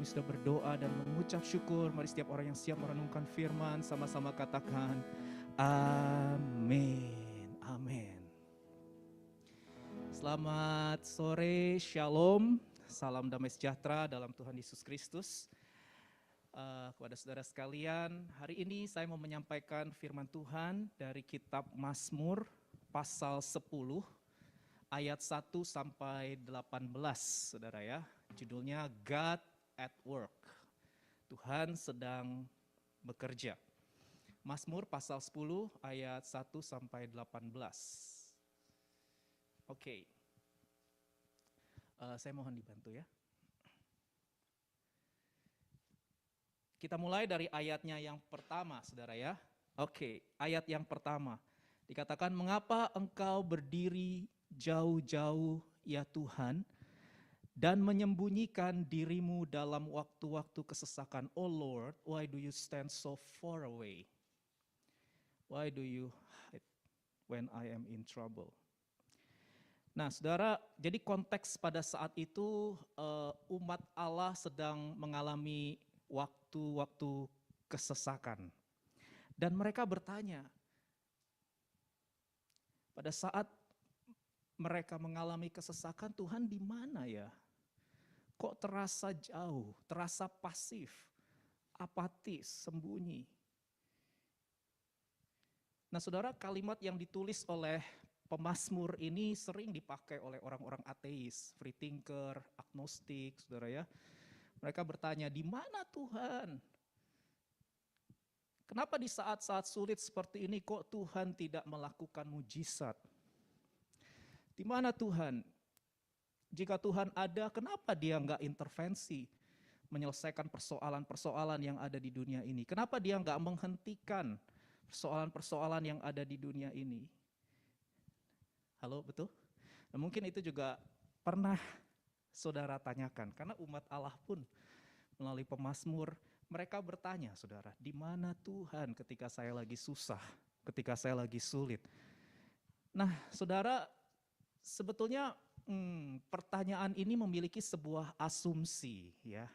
kami sudah berdoa dan mengucap syukur. Mari setiap orang yang siap merenungkan firman, sama-sama katakan, amin, amin. Selamat sore, shalom, salam damai sejahtera dalam Tuhan Yesus Kristus. Kepada saudara sekalian, hari ini saya mau menyampaikan firman Tuhan dari kitab Mazmur pasal 10 ayat 1 sampai 18, saudara ya. Judulnya God at Work. Tuhan sedang bekerja. Mazmur pasal 10 ayat 1 sampai 18. Oke. Saya mohon dibantu ya. Kita mulai dari ayatnya yang pertama, saudara ya. Oke, ayat yang pertama. Dikatakan, mengapa engkau berdiri jauh-jauh ya Tuhan, dan menyembunyikan dirimu dalam waktu-waktu kesesakan. Oh Lord, why do you stand so far away? Why do you hide when I am in trouble? Nah saudara, jadi konteks pada saat itu umat Allah sedang mengalami waktu-waktu kesesakan. Dan mereka bertanya, pada saat mereka mengalami kesesakan, Tuhan di mana ya? Kok terasa jauh, terasa pasif, apatis, sembunyi. Nah saudara, kalimat yang ditulis oleh pemazmur ini sering dipakai oleh orang-orang ateis, free thinker, agnostik, saudara ya. Mereka bertanya, di mana Tuhan? Kenapa di saat-saat sulit seperti ini kok Tuhan tidak melakukan mujizat? Di mana Tuhan? Jika Tuhan ada, kenapa dia nggak intervensi menyelesaikan persoalan-persoalan yang ada di dunia ini? Kenapa dia nggak menghentikan persoalan-persoalan yang ada di dunia ini? Halo, betul? Nah, mungkin itu juga pernah saudara tanyakan, karena umat Allah pun melalui pemazmur, mereka bertanya, saudara, di mana Tuhan ketika saya lagi susah, ketika saya lagi sulit? Nah, saudara, sebetulnya pertanyaan ini memiliki sebuah asumsi ya.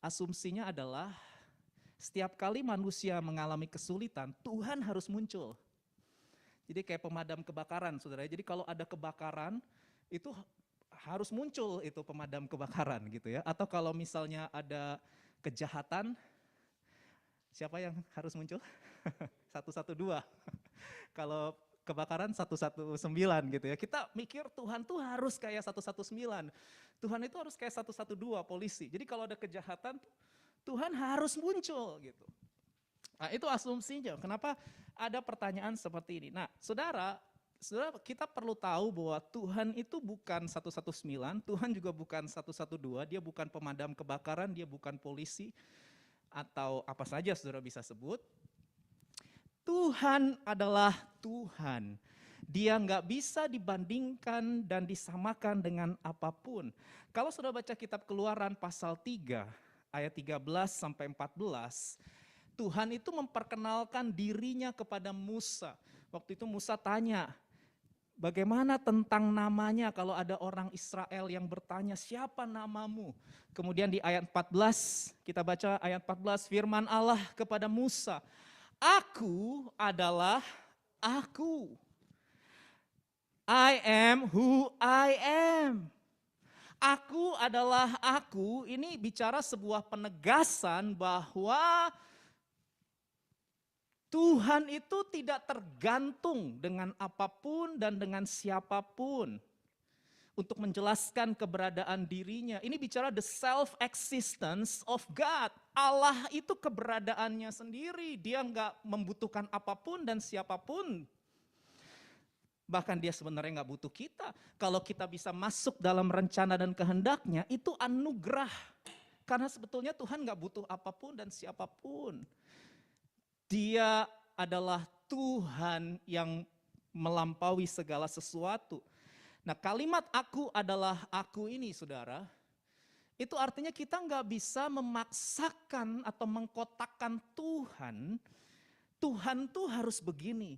Asumsinya adalah setiap kali manusia mengalami kesulitan, Tuhan harus muncul. Jadi kayak pemadam kebakaran, saudara. Jadi kalau ada kebakaran, itu harus muncul itu pemadam kebakaran gitu ya. Atau kalau misalnya ada kejahatan, siapa yang harus muncul? 112. Kalau kebakaran 119 gitu ya. Kita mikir Tuhan tuh harus kayak 119. Tuhan itu harus kayak 112 polisi. Jadi kalau ada kejahatan Tuhan harus muncul gitu. Nah, itu asumsinya. Kenapa ada pertanyaan seperti ini? Nah, saudara, kita perlu tahu bahwa Tuhan itu bukan 119, Tuhan juga bukan 112, dia bukan pemadam kebakaran, dia bukan polisi atau apa saja saudara bisa sebut. Tuhan adalah Tuhan. Dia nggak bisa dibandingkan dan disamakan dengan apapun. Kalau sudah baca kitab Keluaran pasal 3 ayat 13 sampai 14, Tuhan itu memperkenalkan dirinya kepada Musa. Waktu itu Musa tanya, bagaimana tentang namanya kalau ada orang Israel yang bertanya, siapa namamu? Kemudian di ayat 14, kita baca ayat 14, firman Allah kepada Musa, Aku adalah aku. I am who I am. Aku adalah aku, ini bicara sebuah penegasan bahwa Tuhan itu tidak tergantung dengan apapun dan dengan siapapun untuk menjelaskan keberadaan dirinya. Ini bicara the self-existence of God. Allah itu keberadaannya sendiri. Dia nggak membutuhkan apapun dan siapapun. Bahkan dia sebenarnya nggak butuh kita. Kalau kita bisa masuk dalam rencana dan kehendaknya, itu anugerah. Karena sebetulnya Tuhan nggak butuh apapun dan siapapun. Dia adalah Tuhan yang melampaui segala sesuatu. Nah, kalimat aku adalah aku ini, saudara, itu artinya kita nggak bisa memaksakan atau mengkotakkan Tuhan. Tuhan tuh harus begini.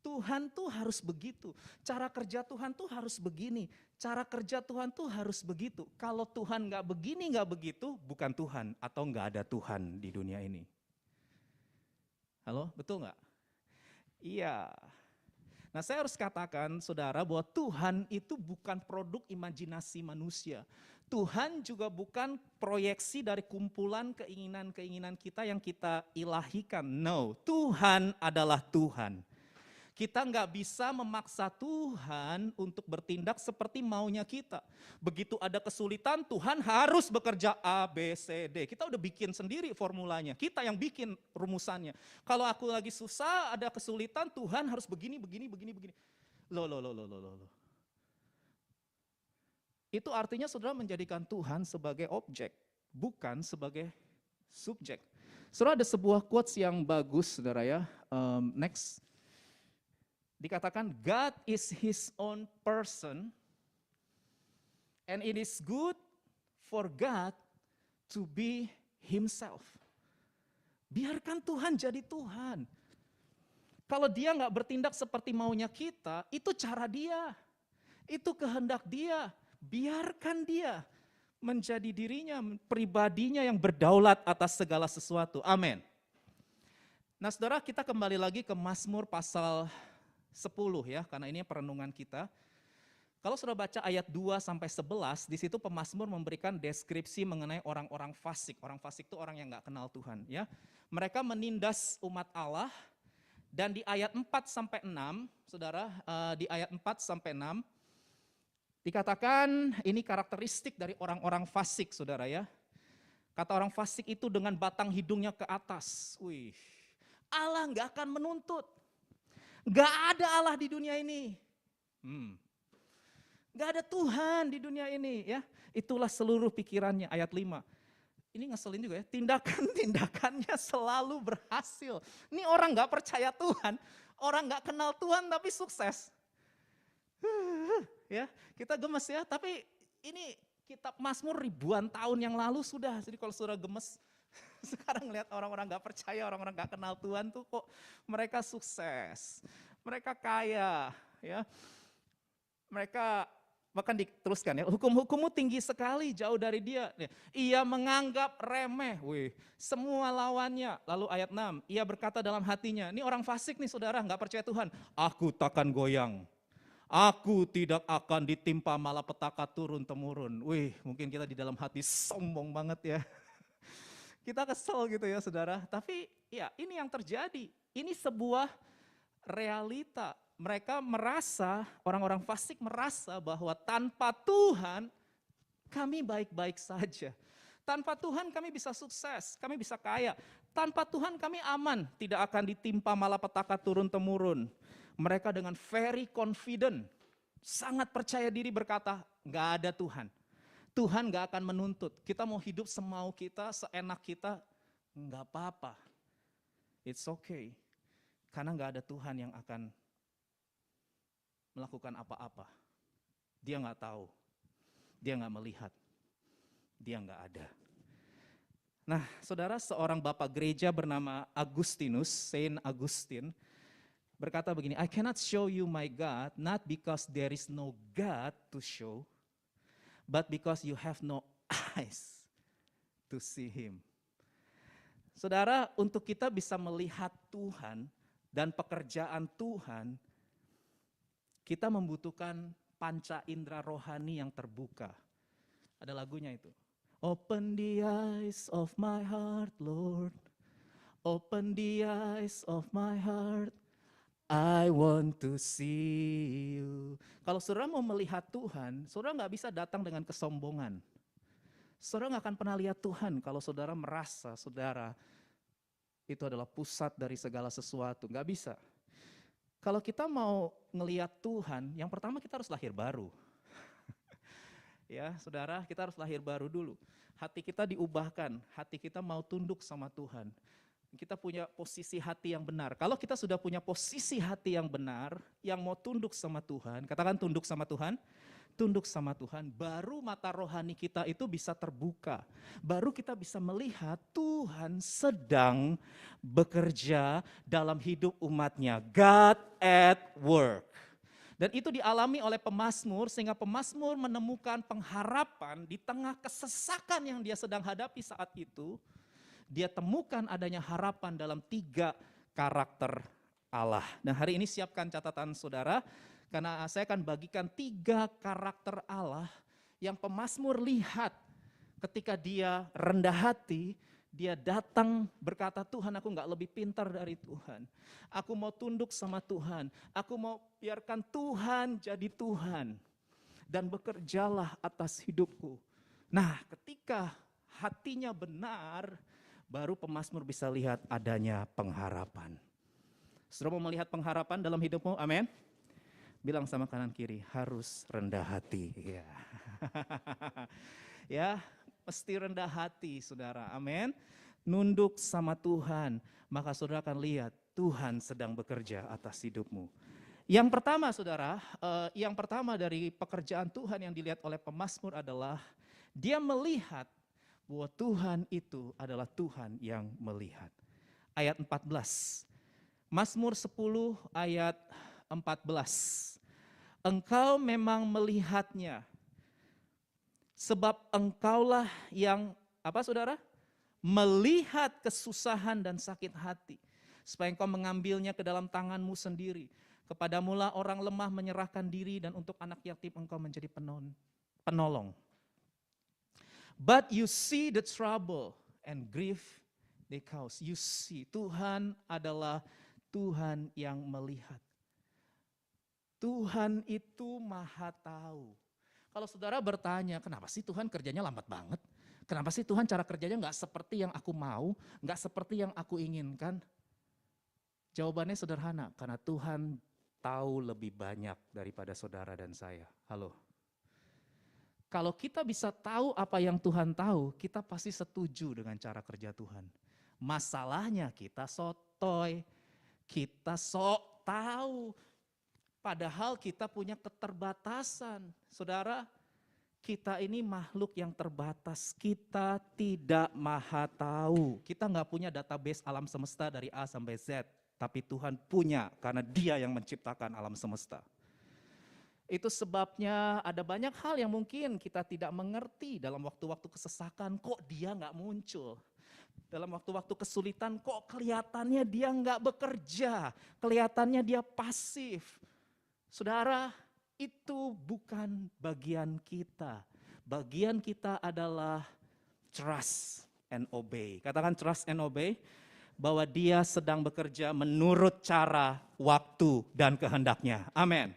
Tuhan tuh harus begitu. Cara kerja Tuhan tuh harus begini. Cara kerja Tuhan tuh harus begitu. Kalau Tuhan nggak begini, nggak begitu, bukan Tuhan. Atau nggak ada Tuhan di dunia ini. Halo, betul nggak? Iya. Nah, saya harus katakan, saudara, bahwa Tuhan itu bukan produk imajinasi manusia. Tuhan juga bukan proyeksi dari kumpulan keinginan-keinginan kita yang kita ilahikan. No, Tuhan adalah Tuhan. Kita nggak bisa memaksa Tuhan untuk bertindak seperti maunya kita. Begitu ada kesulitan, Tuhan harus bekerja A, B, C, D. Kita udah bikin sendiri formulanya. Kita yang bikin rumusannya. Kalau aku lagi susah, ada kesulitan, Tuhan harus begini. Loh. Itu artinya saudara menjadikan Tuhan sebagai objek, bukan sebagai subjek. Saudara, ada sebuah quotes yang bagus, saudara ya. Next. Dikatakan God is his own person and it is good for God to be himself. Biarkan Tuhan jadi Tuhan. Kalau dia nggak bertindak seperti maunya kita, itu cara dia. Itu kehendak dia. Biarkan dia menjadi dirinya, pribadinya yang berdaulat atas segala sesuatu. Amin. Nah, saudara, kita kembali lagi ke Mazmur pasal 10 ya, karena ini perenungan kita. Kalau sudah baca ayat 2 sampai 11, di situ pemazmur memberikan deskripsi mengenai orang-orang fasik. Orang fasik itu orang yang nggak kenal Tuhan ya. Mereka menindas umat Allah, dan di ayat 4 sampai 6, saudara, di ayat 4 sampai 6 dikatakan ini karakteristik dari orang-orang fasik, saudara ya. Kata orang fasik itu dengan batang hidungnya ke atas. Wih, Allah nggak akan menuntut. Gak ada Allah di dunia ini. Gak ada Tuhan di dunia ini ya. Itulah seluruh pikirannya, ayat 5. Ini ngeselin juga ya, tindakan-tindakannya selalu berhasil. Ini orang gak percaya Tuhan, orang gak kenal Tuhan tapi sukses. Ya, kita gemes ya, tapi ini kitab Mazmur ribuan tahun yang lalu sudah. Jadi kalau saudara gemes, sekarang lihat orang-orang gak percaya, orang-orang gak kenal Tuhan tuh kok mereka sukses, mereka kaya, ya. Mereka bahkan diteruskan ya, hukum-hukummu tinggi sekali jauh dari dia. Ia menganggap remeh, semua lawannya. Lalu ayat 6, ia berkata dalam hatinya, ini orang fasik nih saudara, gak percaya Tuhan. Aku takkan goyang, aku tidak akan ditimpa malapetaka turun-temurun. Mungkin kita di dalam hati sombong banget ya. Kita kesel gitu ya saudara, tapi ya ini yang terjadi. Ini sebuah realita. Mereka merasa, orang-orang fasik merasa bahwa tanpa Tuhan kami baik-baik saja. Tanpa Tuhan kami bisa sukses, kami bisa kaya. Tanpa Tuhan kami aman, tidak akan ditimpa malapetaka turun-temurun. Mereka dengan very confident, sangat percaya diri berkata, gak ada Tuhan. Tuhan gak akan menuntut, kita mau hidup semau kita, seenak kita, gak apa-apa. It's okay, karena gak ada Tuhan yang akan melakukan apa-apa. Dia gak tahu, dia gak melihat, dia gak ada. Nah saudara, seorang bapak gereja bernama Agustinus, Saint Augustine, berkata begini, I cannot show you my God, not because there is no God to show, but because you have no eyes to see him. Saudara, untuk kita bisa melihat Tuhan dan pekerjaan Tuhan, kita membutuhkan panca indera rohani yang terbuka. Ada lagunya itu. Open the eyes of my heart, Lord. Open the eyes of my heart. I want to see you. Kalau saudara mau melihat Tuhan, saudara gak bisa datang dengan kesombongan. Saudara gak akan pernah lihat Tuhan kalau saudara merasa saudara itu adalah pusat dari segala sesuatu. Gak bisa. Kalau kita mau ngelihat Tuhan, yang pertama kita harus lahir baru. Ya saudara, kita harus lahir baru dulu. Hati kita diubahkan, hati kita mau tunduk sama Tuhan. Kita punya posisi hati yang benar. Kalau kita sudah punya posisi hati yang benar, yang mau tunduk sama Tuhan, katakan tunduk sama Tuhan. tunduk sama Tuhan, baru mata rohani kita itu bisa terbuka. Baru kita bisa melihat Tuhan sedang bekerja dalam hidup umatnya. God at work. Dan itu dialami oleh pemazmur sehingga pemazmur menemukan pengharapan di tengah kesesakan yang dia sedang hadapi saat itu. Dia temukan adanya harapan dalam 3 karakter Allah. Nah, hari ini siapkan catatan saudara, karena saya akan bagikan 3 karakter Allah yang pemazmur lihat ketika dia rendah hati, dia datang berkata, Tuhan aku gak lebih pintar dari Tuhan. Aku mau tunduk sama Tuhan, aku mau biarkan Tuhan jadi Tuhan. Dan bekerjalah atas hidupku. Nah, ketika hatinya benar, baru pemazmur bisa lihat adanya pengharapan. Saudara mau melihat pengharapan dalam hidupmu? Amin. Bilang sama kanan kiri, harus rendah hati. Ya, ya, mesti rendah hati saudara, amin. Nunduk sama Tuhan, maka saudara akan lihat Tuhan sedang bekerja atas hidupmu. Yang pertama saudara, yang pertama dari pekerjaan Tuhan yang dilihat oleh pemazmur adalah dia melihat bahwa Tuhan itu adalah Tuhan yang melihat. Ayat 14, Mazmur 10 ayat 14. Engkau memang melihatnya, sebab engkaulah yang, apa saudara? Melihat kesusahan dan sakit hati, supaya engkau mengambilnya ke dalam tanganmu sendiri. Kepadamulah orang lemah menyerahkan diri, dan untuk anak yatim engkau menjadi penolong. But you see the trouble and grief they cause. You see, Tuhan adalah Tuhan yang melihat. Tuhan itu maha tahu. Kalau saudara bertanya, kenapa sih Tuhan kerjanya lambat banget? Kenapa sih Tuhan cara kerjanya gak seperti yang aku mau, gak seperti yang aku inginkan? Jawabannya sederhana, karena Tuhan tahu lebih banyak daripada saudara dan saya. Halo. Kalau kita bisa tahu apa yang Tuhan tahu, kita pasti setuju dengan cara kerja Tuhan. Masalahnya kita sotoy, kita sok tahu. Padahal kita punya keterbatasan. Saudara, kita ini makhluk yang terbatas, kita tidak maha tahu. Kita nggak punya database alam semesta dari A sampai Z, tapi Tuhan punya karena Dia yang menciptakan alam semesta. Itu sebabnya ada banyak hal yang mungkin kita tidak mengerti dalam waktu-waktu kesesakan, kok Dia nggak muncul. Dalam waktu-waktu kesulitan, kok kelihatannya Dia nggak bekerja, kelihatannya Dia pasif. Saudara, itu bukan bagian kita. Bagian kita adalah trust and obey. Katakan trust and obey, bahwa Dia sedang bekerja menurut cara, waktu, dan kehendaknya. Amin.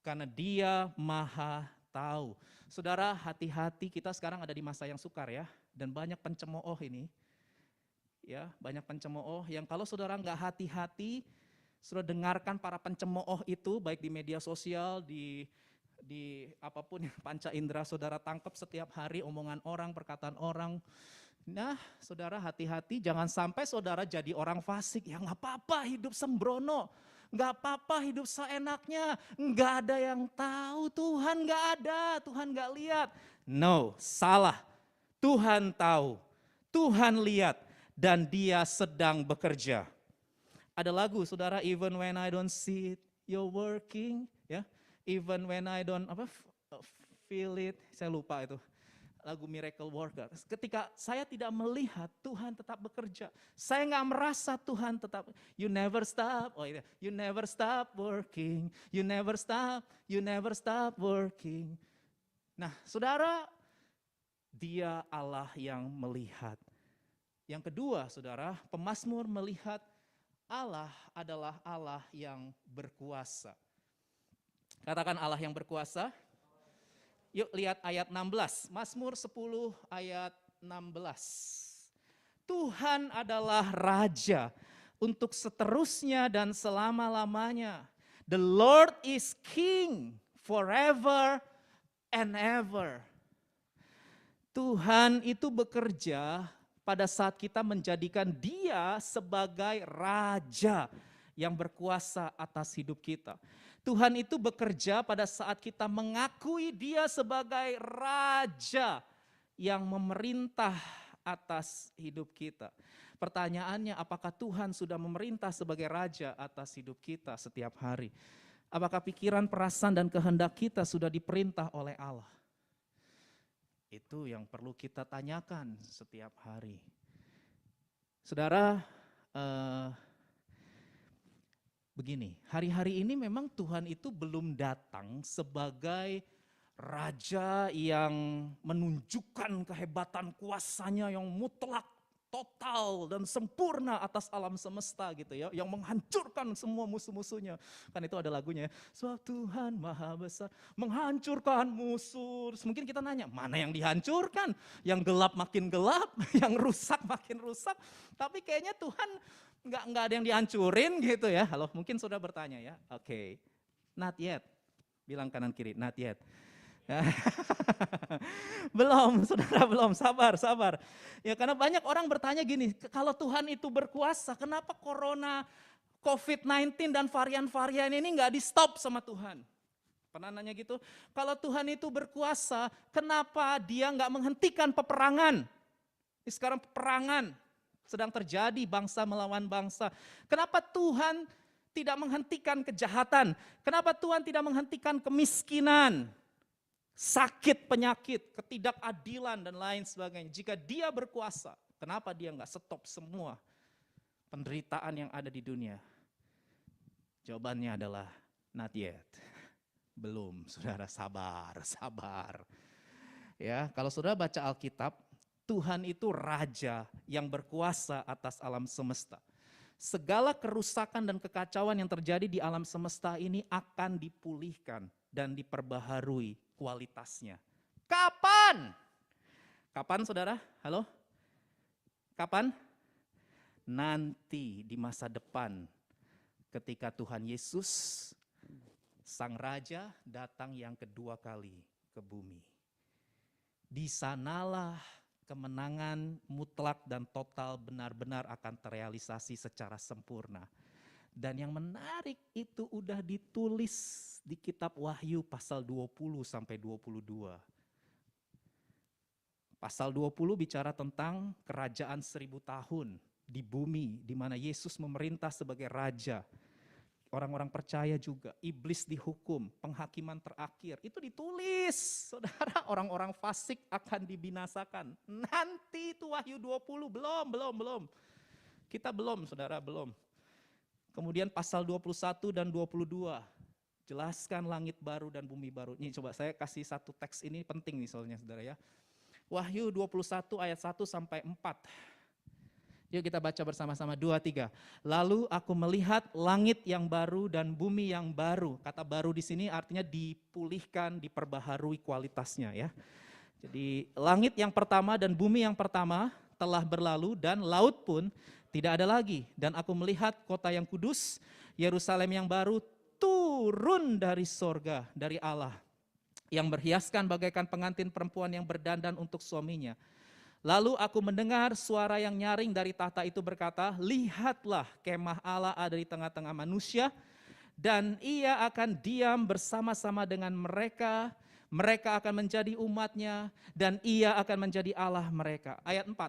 Karena Dia maha tahu. Saudara, hati-hati, kita sekarang ada di masa yang sukar ya. Dan banyak pencemooh ini. Ya, banyak pencemooh yang kalau saudara nggak hati-hati, saudara dengarkan para pencemooh itu baik di media sosial, di apapun yang panca indera saudara tangkap setiap hari, omongan orang, perkataan orang. Nah, saudara hati-hati jangan sampai saudara jadi orang fasik. Ya nggak apa-apa hidup sembrono, nggak apa-apa hidup seenaknya, nggak ada yang tahu, Tuhan nggak ada, Tuhan nggak lihat. No, salah. Tuhan tahu, Tuhan lihat, dan Dia sedang bekerja. Ada lagu, saudara, even when I don't see it, you're working, ya. Even when I don't feel it, saya lupa itu. Lagu Miracle Worker. Ketika saya tidak melihat, Tuhan tetap bekerja. Saya nggak merasa Tuhan tetap, you never stop, you never stop working, you never stop working. Nah, saudara, Dia Allah yang melihat. Yang kedua, saudara, pemazmur melihat Allah adalah Allah yang berkuasa. Katakan Allah yang berkuasa. Yuk lihat ayat 16, Mazmur 10 ayat 16. Tuhan adalah Raja untuk seterusnya dan selama-lamanya. The Lord is King forever and ever. Tuhan itu bekerja pada saat kita menjadikan Dia sebagai Raja yang berkuasa atas hidup kita. Tuhan itu bekerja pada saat kita mengakui Dia sebagai Raja yang memerintah atas hidup kita. Pertanyaannya, apakah Tuhan sudah memerintah sebagai Raja atas hidup kita setiap hari? Apakah pikiran, perasaan, dan kehendak kita sudah diperintah oleh Allah? Itu yang perlu kita tanyakan setiap hari. Saudara, begini, hari-hari ini memang Tuhan itu belum datang sebagai Raja yang menunjukkan kehebatan kuasanya yang mutlak, total dan sempurna atas alam semesta gitu ya, yang menghancurkan semua musuh-musuhnya. Kan itu ada lagunya ya, sebab Tuhan maha besar, menghancurkan musuh. Terus mungkin kita nanya, mana yang dihancurkan? Yang gelap makin gelap, yang rusak makin rusak. Tapi kayaknya Tuhan nggak ada yang dihancurin gitu ya. Halo, mungkin sudah bertanya ya. Oke, not yet. Bilang kanan kiri, not yet. Belum, saudara belum, sabar. Ya karena banyak orang bertanya gini, kalau Tuhan itu berkuasa, kenapa corona, COVID-19 dan varian-varian ini nggak di stop sama Tuhan? Pernah nanya gitu? Kalau Tuhan itu berkuasa, kenapa Dia nggak menghentikan peperangan? Sekarang peperangan sedang terjadi, bangsa melawan bangsa. Kenapa Tuhan tidak menghentikan kejahatan? Kenapa Tuhan tidak menghentikan kemiskinan? Sakit, penyakit, ketidakadilan dan lain sebagainya. Jika Dia berkuasa, kenapa Dia nggak stop semua penderitaan yang ada di dunia? Jawabannya adalah not yet. Belum, saudara, sabar. Ya, kalau saudara baca Alkitab, Tuhan itu Raja yang berkuasa atas alam semesta. Segala kerusakan dan kekacauan yang terjadi di alam semesta ini akan dipulihkan dan diperbaharui kualitasnya. Kapan? Kapan saudara? Halo? Kapan? Nanti di masa depan ketika Tuhan Yesus, Sang Raja, datang yang kedua kali ke bumi. Di sanalah kemenangan mutlak dan total benar-benar akan terrealisasi secara sempurna. Dan yang menarik itu udah ditulis di kitab Wahyu pasal 20 sampai 22. Pasal 20 bicara tentang kerajaan 1000 tahun di bumi di mana Yesus memerintah sebagai raja. Orang-orang percaya juga, iblis dihukum, penghakiman terakhir. Itu ditulis, saudara, orang-orang fasik akan dibinasakan. Nanti itu Wahyu 20, belum. Kita belum, saudara, belum. Kemudian pasal 21 dan 22, jelaskan langit baru dan bumi baru. Ini coba saya kasih satu teks ini penting nih soalnya, saudara ya. Wahyu 21 ayat 1 sampai 4. Yuk kita baca bersama-sama, 2, 3. Lalu aku melihat langit yang baru dan bumi yang baru. Kata baru di sini artinya dipulihkan, diperbaharui kualitasnya ya. Jadi langit yang pertama dan bumi yang pertama telah berlalu dan laut pun tidak ada lagi. Dan aku melihat kota yang kudus, Yerusalem yang baru turun dari sorga, dari Allah. Yang berhiaskan bagaikan pengantin perempuan yang berdandan untuk suaminya. Lalu aku mendengar suara yang nyaring dari tahta itu berkata, lihatlah kemah Allah ada di tengah-tengah manusia, dan Ia akan diam bersama-sama dengan mereka, mereka akan menjadi umatnya, dan Ia akan menjadi Allah mereka. Ayat 4,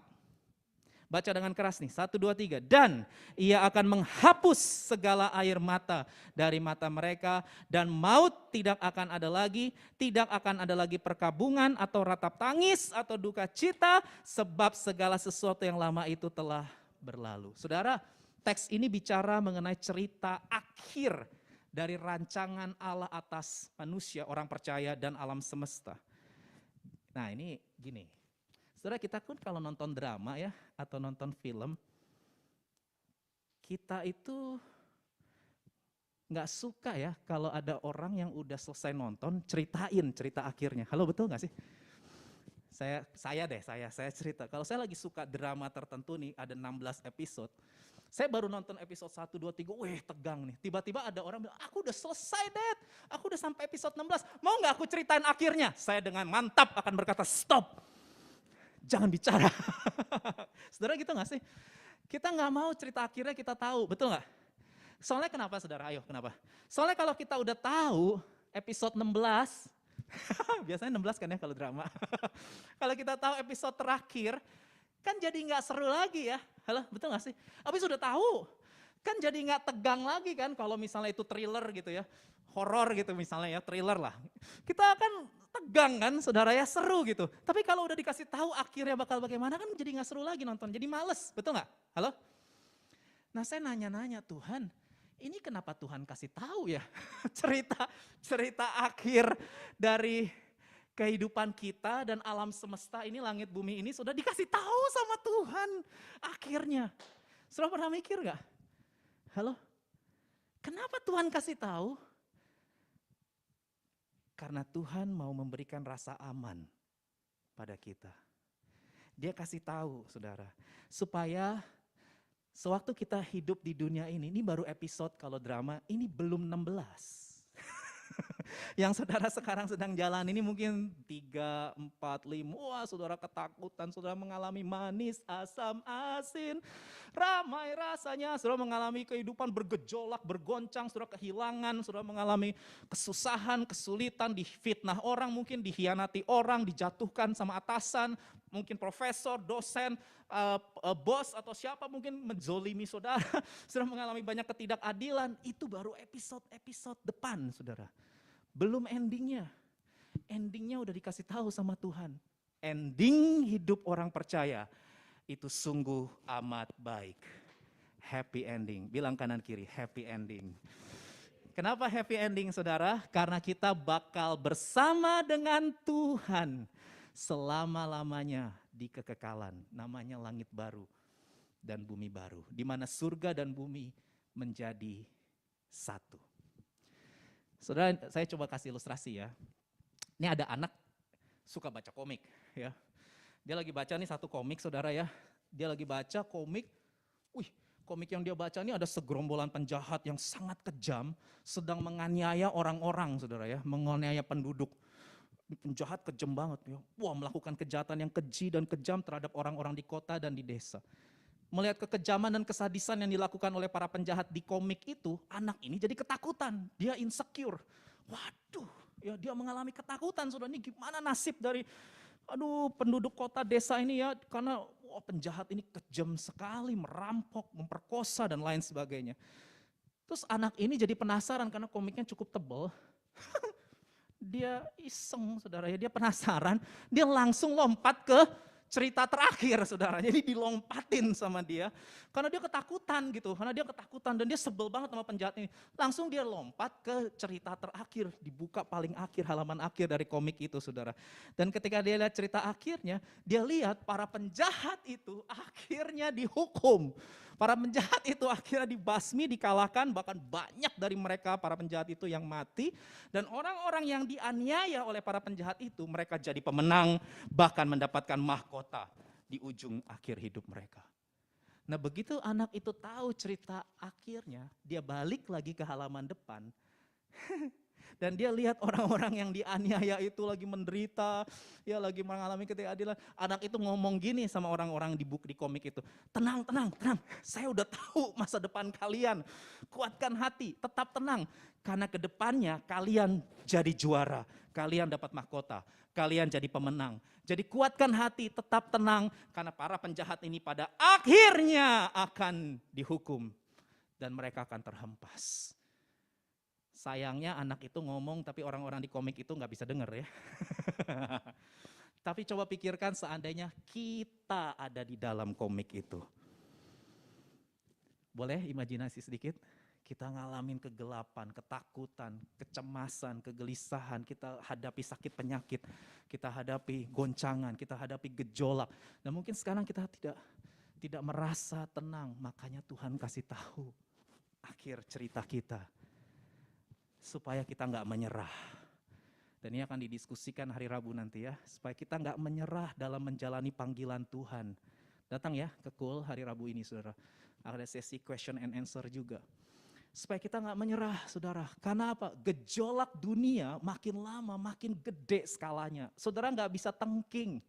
baca dengan keras nih, 1, 2, 3. Dan Ia akan menghapus segala air mata dari mata mereka, dan maut tidak akan ada lagi, tidak akan ada lagi perkabungan atau ratap tangis atau duka cita, sebab segala sesuatu yang lama itu telah berlalu. Saudara, teks ini bicara mengenai cerita akhir dari rancangan Allah atas manusia, orang percaya dan alam semesta. Nah ini gini. Saudara, kita pun kalau nonton drama ya, atau nonton film, kita itu nggak suka ya kalau ada orang yang udah selesai nonton, ceritain cerita akhirnya. Halo, betul nggak sih? Saya cerita, kalau saya lagi suka drama tertentu nih, ada 16 episode, saya baru nonton episode 1, 2, 3, wih tegang nih. Tiba-tiba ada orang bilang, aku udah selesai Dad, aku udah sampai episode 16, mau nggak aku ceritain akhirnya? Saya dengan mantap akan berkata, stop. Jangan bicara. Saudara gitu gak sih? Kita gak mau cerita akhirnya kita tahu, betul gak? Soalnya kenapa saudara? Ayo kenapa? Soalnya kalau kita udah tahu episode 16, biasanya 16 kan ya kalau drama. Kalau kita tahu episode terakhir, kan jadi nggak seru lagi ya. Halo, betul nggak sih? Habis sudah tahu, kan jadi nggak tegang lagi kan kalau misalnya itu thriller gitu ya. Horor gitu misalnya ya, thriller lah. Kita akan tegang kan saudara ya, seru gitu. Tapi kalau udah dikasih tahu akhirnya bakal bagaimana kan jadi nggak seru lagi nonton, jadi males, betul nggak? Halo? Nah saya nanya-nanya, Tuhan ini kenapa Tuhan kasih tahu ya cerita akhir dari kehidupan kita dan alam semesta ini, langit bumi ini sudah dikasih tahu sama Tuhan akhirnya. Saudara pernah mikir gak? Halo? Kenapa Tuhan kasih tahu? Karena Tuhan mau memberikan rasa aman pada kita. Dia kasih tahu saudara, supaya sewaktu kita hidup di dunia ini baru episode kalau drama, ini belum 16. Yang saudara sekarang sedang jalan ini mungkin 3, 4, 5, wah saudara ketakutan, saudara mengalami manis, asam, asin, ramai rasanya, saudara mengalami kehidupan bergejolak, bergoncang, saudara kehilangan, saudara mengalami kesusahan, kesulitan, difitnah orang, mungkin dihianati orang, dijatuhkan sama atasan, mungkin profesor, dosen, bos atau siapa mungkin menzolimi saudara, saudara mengalami banyak ketidakadilan, itu baru episode depan saudara. Belum endingnya. Endingnya udah dikasih tahu sama Tuhan. Ending hidup orang percaya itu sungguh amat baik. Happy ending. Bilang kanan kiri, happy ending. Kenapa happy ending saudara? Karena kita bakal bersama dengan Tuhan selama-lamanya di kekekalan. Namanya langit baru dan bumi baru. Di mana surga dan bumi menjadi satu. Saudara, saya coba kasih ilustrasi ya. Ini ada anak suka baca komik ya. Dia lagi baca nih satu komik saudara ya. Dia lagi baca komik, komik yang dia baca ini ada segerombolan penjahat yang sangat kejam sedang menganiaya orang-orang saudara ya, menganiaya penduduk. Penjahat kejam banget ya. Wah, melakukan kejahatan yang keji dan kejam terhadap orang-orang di kota dan di desa. Melihat kekejaman dan kesadisan yang dilakukan oleh para penjahat di komik itu, anak ini jadi ketakutan, dia insecure. Waduh, ya dia mengalami ketakutan, saudara, ini gimana nasib dari penduduk kota desa ini ya, karena penjahat ini kejam sekali, merampok, memperkosa dan lain sebagainya. Terus anak ini jadi penasaran karena komiknya cukup tebal. Dia iseng saudara ya, dia penasaran, dia langsung lompat ke cerita terakhir saudara, jadi dilompatin sama dia, karena dia ketakutan gitu, dan dia sebel banget sama penjahat ini. Langsung dia lompat ke cerita terakhir, dibuka paling akhir, halaman akhir dari komik itu saudara. Dan ketika dia lihat cerita akhirnya, dia lihat para penjahat itu akhirnya dihukum. Para penjahat itu akhirnya dibasmi, dikalahkan, bahkan banyak dari mereka para penjahat itu yang mati. Dan orang-orang yang dianiaya oleh para penjahat itu, mereka jadi pemenang, bahkan mendapatkan mahkota di ujung akhir hidup mereka. Nah begitu anak itu tahu cerita akhirnya, dia balik lagi ke halaman depan, dan dia lihat orang-orang yang dianiaya itu lagi menderita, ya lagi mengalami ketidakadilan. Anak itu ngomong gini sama orang-orang di komik itu, tenang, saya udah tahu masa depan kalian, kuatkan hati, tetap tenang, karena kedepannya kalian jadi juara, kalian dapat mahkota, kalian jadi pemenang. Jadi kuatkan hati, tetap tenang, karena para penjahat ini pada akhirnya akan dihukum dan mereka akan terhempas. Sayangnya anak itu ngomong tapi orang-orang di komik itu nggak bisa denger ya. Tapi coba pikirkan seandainya kita ada di dalam komik itu. Boleh imajinasi sedikit? Kita ngalamin kegelapan, ketakutan, kecemasan, kegelisahan, kita hadapi sakit penyakit, kita hadapi goncangan, kita hadapi gejolak. Dan mungkin sekarang kita tidak merasa tenang, makanya Tuhan kasih tahu akhir cerita kita. Supaya kita nggak menyerah. Dan ini akan didiskusikan hari Rabu nanti ya. Supaya kita nggak menyerah dalam menjalani panggilan Tuhan. Datang ya ke Cool hari Rabu ini saudara. Ada sesi question and answer juga. Supaya kita nggak menyerah saudara. Karena apa? Gejolak dunia makin lama makin gede skalanya. Saudara nggak bisa tengking.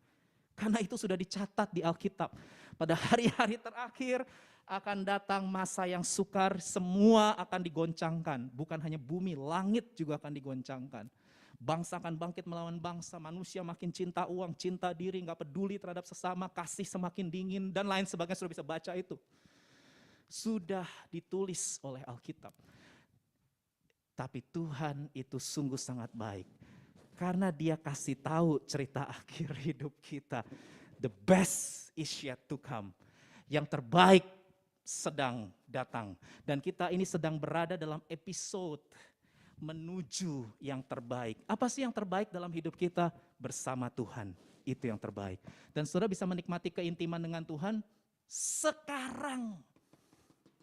Karena itu sudah dicatat di Alkitab. Pada hari-hari terakhir akan datang masa yang sukar, semua akan digoncangkan. Bukan hanya bumi, langit juga akan digoncangkan. Bangsa akan bangkit melawan bangsa, manusia makin cinta uang, cinta diri, gak peduli terhadap sesama, kasih semakin dingin, dan lain sebagainya. Sudah bisa baca itu. Sudah ditulis oleh Alkitab. Tapi Tuhan itu sungguh sangat baik. Karena Dia kasih tahu cerita akhir hidup kita. The best is yet to come. Yang terbaik sedang datang. Dan kita ini sedang berada dalam episode menuju yang terbaik. Apa sih yang terbaik dalam hidup kita? Bersama Tuhan. Itu yang terbaik. Dan saudara bisa menikmati keintiman dengan Tuhan sekarang.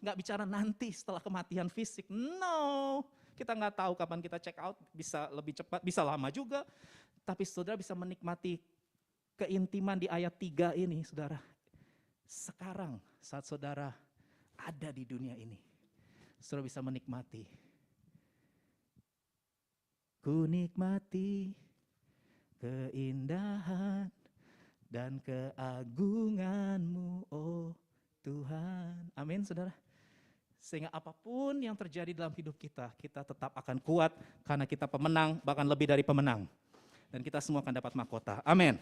Nggak bicara nanti setelah kematian fisik. No. Kita nggak tahu kapan kita check out. Bisa lebih cepat, bisa lama juga. Tapi saudara bisa menikmati keintiman di ayat 3 ini, saudara. Sekarang saat saudara ada di dunia ini, saudara bisa menikmati. Ku nikmati keindahan dan keagungan-Mu, oh Tuhan. Amin, saudara. Sehingga apapun yang terjadi dalam hidup kita, kita tetap akan kuat karena kita pemenang, bahkan lebih dari pemenang. Dan kita semua akan dapat mahkota. Amin.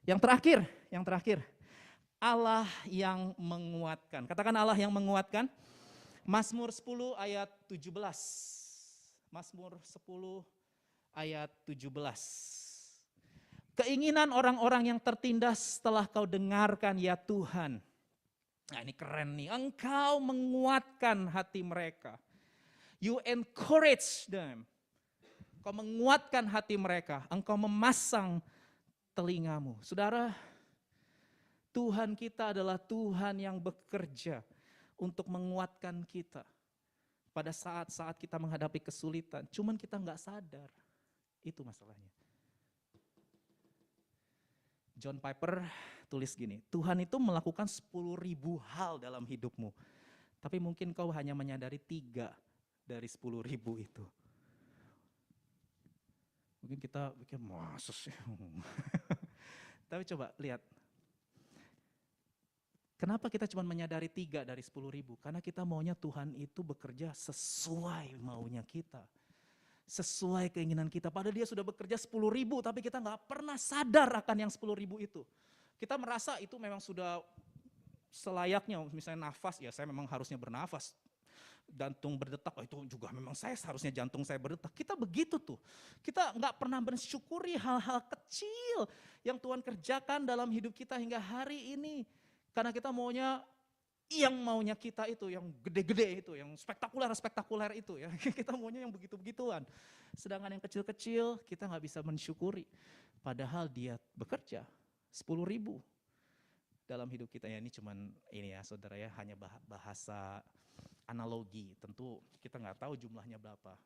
Yang terakhir, Allah yang menguatkan. Katakan Allah yang menguatkan. Mazmur 10 ayat 17. Mazmur 10 ayat 17. Keinginan orang-orang yang tertindas telah Kau dengarkan ya Tuhan. Nah ini keren nih, Engkau menguatkan hati mereka. You encourage them. Engkau menguatkan hati mereka, Engkau memasang telingamu. Saudara, Tuhan kita adalah Tuhan yang bekerja untuk menguatkan kita pada saat-saat kita menghadapi kesulitan. Cuman kita nggak sadar, itu masalahnya. John Piper tulis gini, Tuhan itu melakukan 10.000 hal dalam hidupmu. Tapi mungkin kau hanya menyadari 3 dari 10.000 itu. Mungkin kita pikir, masa sih? Tapi coba lihat. Kenapa kita cuma menyadari 3 dari 10.000? Karena kita maunya Tuhan itu bekerja sesuai maunya kita. Sesuai keinginan kita. Padahal Dia sudah bekerja 10.000, tapi kita nggak pernah sadar akan yang 10.000 itu. Kita merasa itu memang sudah selayaknya, misalnya nafas, ya saya memang harusnya bernafas. Jantung berdetak, oh itu juga memang saya seharusnya jantung saya berdetak. Kita begitu tuh. Kita nggak pernah bersyukuri hal-hal kecil yang Tuhan kerjakan dalam hidup kita hingga hari ini. Karena kita maunya yang maunya kita itu, yang gede-gede itu, yang spektakuler itu ya. Kita maunya yang begitu-begituan. Sedangkan yang kecil-kecil kita nggak bisa mensyukuri. Padahal Dia bekerja 10.000 dalam hidup kita. Ya ini cuman ini ya saudara ya, hanya bahasa analogi. Tentu kita nggak tahu jumlahnya berapa.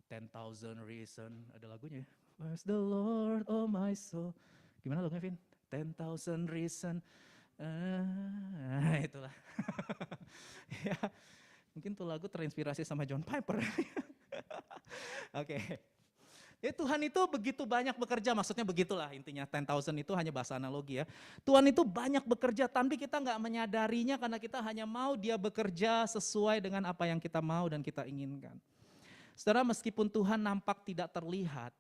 10,000 reason, ada lagunya ya. Where's the Lord, oh my soul. Gimana lagunya Vin? 10,000 reason. Itulah. Ya, mungkin tuh lagu terinspirasi sama John Piper. Oke. Ya, Tuhan itu begitu banyak bekerja, maksudnya begitulah intinya. 10,000 itu hanya bahasa analogi ya. Tuhan itu banyak bekerja, tapi kita nggak menyadarinya karena kita hanya mau Dia bekerja sesuai dengan apa yang kita mau dan kita inginkan. Saudara, meskipun Tuhan nampak tidak terlihat,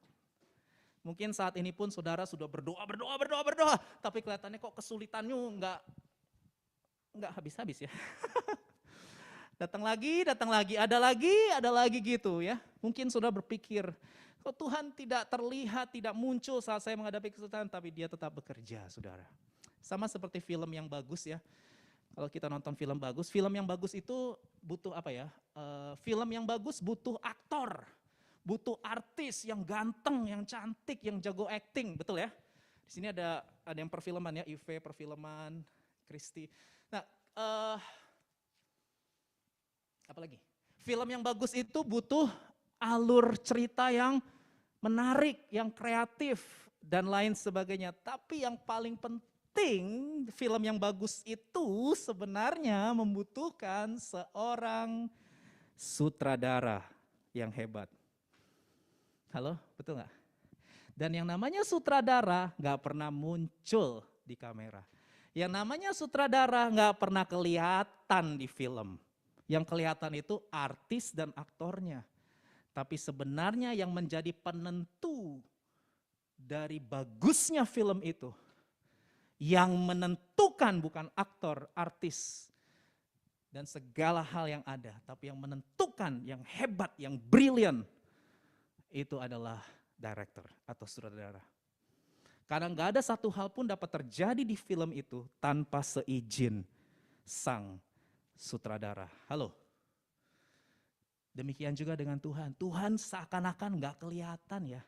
mungkin saat ini pun saudara sudah berdoa, tapi kelihatannya kok kesulitannya nggak habis-habis ya. Datang lagi, ada lagi gitu ya. Mungkin saudara berpikir, kok Tuhan tidak terlihat, tidak muncul saat saya menghadapi kesulitan, tapi Dia tetap bekerja, saudara. Sama seperti film yang bagus ya. Kalau kita nonton film yang bagus itu butuh apa ya? Film yang bagus butuh aktor. Butuh artis yang ganteng, yang cantik, yang jago acting, betul ya? Di sini ada yang perfilman ya, IV perfilman, Kristi. Nah, apa lagi? Film yang bagus itu butuh alur cerita yang menarik, yang kreatif, dan lain sebagainya. Tapi yang paling penting, film yang bagus itu sebenarnya membutuhkan seorang sutradara yang hebat. Halo, betul nggak? Dan yang namanya sutradara nggak pernah muncul di kamera. Yang namanya sutradara nggak pernah kelihatan di film. Yang kelihatan itu artis dan aktornya. Tapi sebenarnya yang menjadi penentu dari bagusnya film itu, yang menentukan bukan aktor, artis, dan segala hal yang ada, tapi yang menentukan, yang hebat, yang brilian, itu adalah director atau sutradara. Karena nggak ada satu hal pun dapat terjadi di film itu tanpa seizin sang sutradara. Halo. Demikian juga dengan Tuhan. Tuhan seakan-akan nggak kelihatan ya.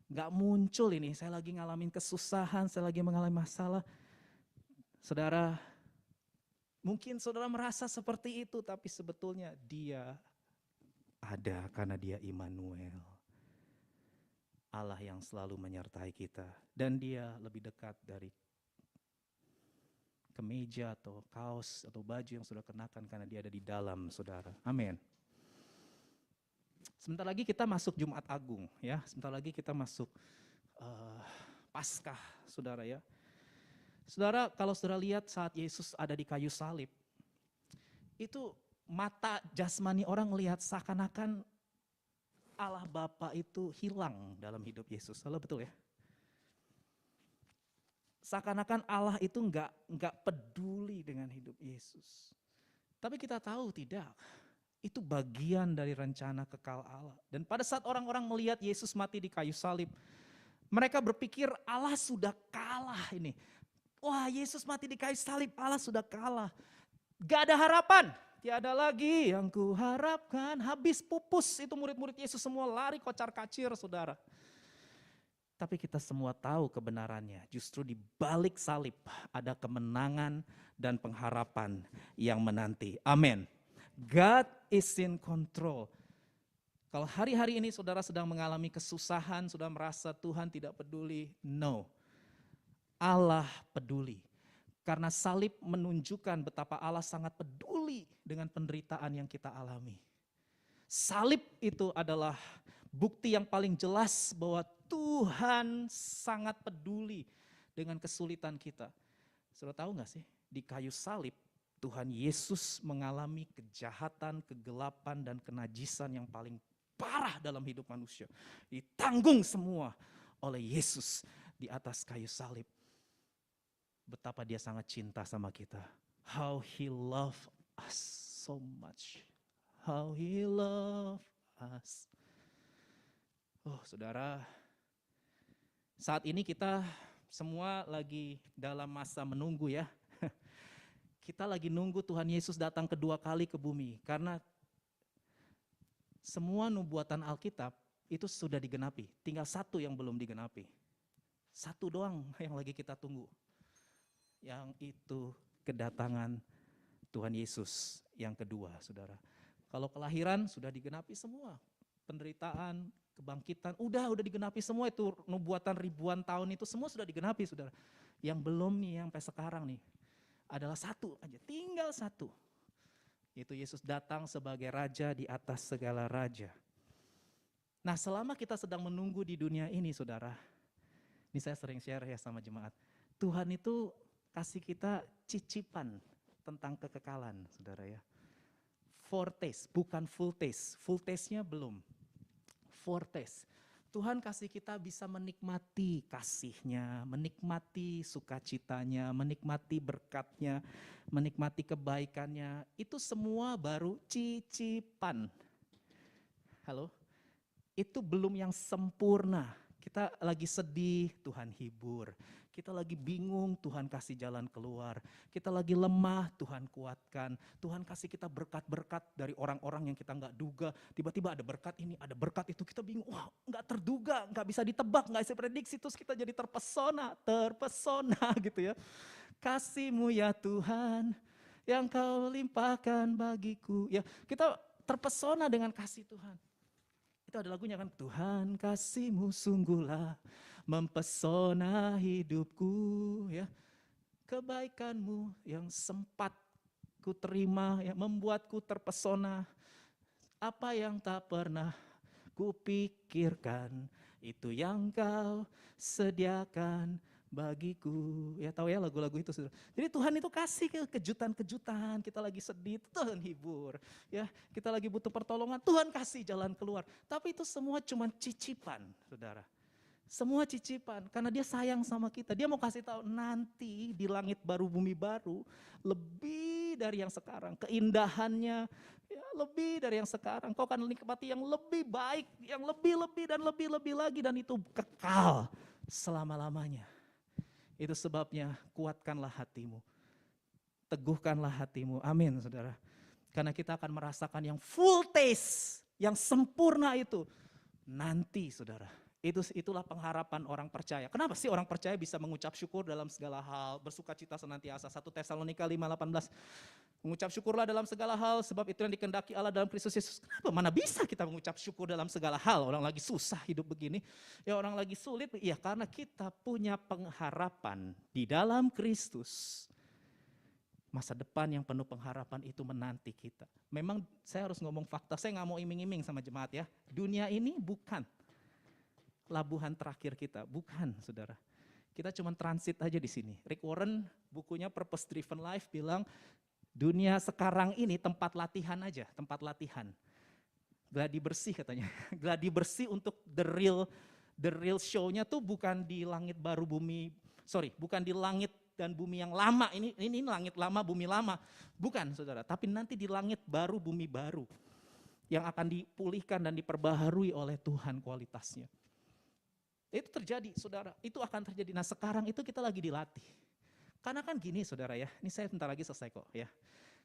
Nggak muncul ini, saya lagi ngalamin kesusahan, saya lagi mengalami masalah. Saudara, mungkin saudara merasa seperti itu, tapi sebetulnya dia ada karena dia Immanuel. Allah yang selalu menyertai kita. Dan dia lebih dekat dari kemeja atau kaos atau baju yang sudah kenakan karena dia ada di dalam saudara. Amin. Sebentar lagi kita masuk Jumat Agung ya. Sebentar lagi kita masuk Paskah saudara ya. Saudara, kalau saudara lihat saat Yesus ada di kayu salib, itu mata jasmani orang melihat seakan-akan Allah Bapa itu hilang dalam hidup Yesus. Halo, betul ya? Seakan-akan Allah itu enggak peduli dengan hidup Yesus. Tapi kita tahu tidak, itu bagian dari rencana kekal Allah. Dan pada saat orang-orang melihat Yesus mati di kayu salib, mereka berpikir Allah sudah kalah ini. Wah, Yesus mati di kayu salib, Allah sudah kalah. Gak ada harapan. Tiada lagi yang kuharapkan, habis pupus itu murid-murid Yesus semua lari kocar-kacir saudara. Tapi kita semua tahu kebenarannya, justru di balik salib ada kemenangan dan pengharapan yang menanti. Amin. God is in control. Kalau hari-hari ini saudara sedang mengalami kesusahan, sudah merasa Tuhan tidak peduli, no. Allah peduli. Karena salib menunjukkan betapa Allah sangat peduli dengan penderitaan yang kita alami. Salib itu adalah bukti yang paling jelas bahwa Tuhan sangat peduli dengan kesulitan kita. Saudara tahu gak sih, di kayu salib Tuhan Yesus mengalami kejahatan, kegelapan, dan kenajisan yang paling parah dalam hidup manusia. Ditanggung semua oleh Yesus di atas kayu salib. Betapa dia sangat cinta sama kita. How he love us so much. How he love us. Oh saudara, saat ini kita semua lagi dalam masa menunggu ya. Kita lagi nunggu Tuhan Yesus datang kedua kali ke bumi. Karena semua nubuatan Alkitab itu sudah digenapi. Tinggal satu yang belum digenapi. Satu doang yang lagi kita tunggu. Yang itu kedatangan Tuhan Yesus yang kedua, saudara. Kalau kelahiran sudah digenapi semua, penderitaan, kebangkitan, udah digenapi semua itu nubuatan ribuan tahun itu semua sudah digenapi, saudara. Yang belum nih, yang sampai sekarang nih, adalah satu aja, tinggal satu. Yaitu Yesus datang sebagai Raja di atas segala raja. Nah selama kita sedang menunggu di dunia ini, saudara, ini saya sering share ya sama jemaat, Tuhan itu kasih kita cicipan tentang kekekalan, saudara ya. Foretaste, bukan full taste. Full taste-nya belum. Foretaste. Tuhan kasih kita bisa menikmati kasih-Nya, menikmati sukacitanya, menikmati berkat-Nya, menikmati kebaikan-Nya. Itu semua baru cicipan. Halo? Itu belum yang sempurna. Kita lagi sedih, Tuhan hibur. Kita lagi bingung, Tuhan kasih jalan keluar. Kita lagi lemah, Tuhan kuatkan. Tuhan kasih kita berkat-berkat dari orang-orang yang kita nggak duga. Tiba-tiba ada berkat ini, ada berkat itu. Kita bingung, wah nggak terduga, nggak bisa ditebak, nggak bisa prediksi. Terus kita jadi terpesona gitu ya. Kasih-Mu ya Tuhan, yang Kau limpahkan bagiku. Ya, kita terpesona dengan kasih Tuhan. Itu ada lagunya kan, Tuhan kasih-Mu sungguhlah mempesona hidupku ya. Kebaikan-Mu yang sempat ku terima ya, membuatku terpesona. Apa yang tak pernah ku pikirkan, itu yang Kau sediakan bagiku. Ya tahu ya lagu-lagu itu, saudara. Jadi Tuhan itu kasih kejutan-kejutan, kita lagi sedih, Tuhan hibur. Ya, kita lagi butuh pertolongan, Tuhan kasih jalan keluar. Tapi itu semua cuma cicipan, saudara. Semua cicipan, karena dia sayang sama kita. Dia mau kasih tahu nanti di langit baru, bumi baru, lebih dari yang sekarang. Keindahannya ya lebih dari yang sekarang. Kau akan menikmati yang lebih baik, yang lebih-lebih dan lebih-lebih lagi. Dan itu kekal selama-lamanya. Itu sebabnya kuatkanlah hatimu. Teguhkanlah hatimu. Amin, saudara. Karena kita akan merasakan yang full taste, yang sempurna itu nanti, saudara. Itulah pengharapan orang percaya. Kenapa sih orang percaya bisa mengucap syukur dalam segala hal, bersukacita senantiasa? 1 Tesalonika 5:18. Mengucap syukurlah dalam segala hal, sebab itu yang dikehendaki Allah dalam Kristus Yesus. Kenapa? Mana bisa kita mengucap syukur dalam segala hal? Orang lagi susah hidup begini, ya orang lagi sulit. Ya karena kita punya pengharapan di dalam Kristus. Masa depan yang penuh pengharapan itu menanti kita. Memang saya harus ngomong fakta, saya gak mau iming-iming sama jemaat ya. Dunia ini bukan labuhan terakhir kita, bukan, saudara. Kita cuma transit aja di sini. Rick Warren bukunya Purpose Driven Life bilang dunia sekarang ini tempat latihan aja, tempat latihan. Gladi bersih katanya. Gladi bersih untuk the real show-nya tuh bukan di langit baru bukan di langit dan bumi yang lama. Ini langit lama, bumi lama. Bukan, saudara, tapi nanti di langit baru, bumi baru yang akan dipulihkan dan diperbaharui oleh Tuhan kualitasnya. Itu terjadi, saudara, itu akan terjadi. Nah sekarang itu kita lagi dilatih. Karena kan gini, saudara ya, ini saya bentar lagi selesai kok ya.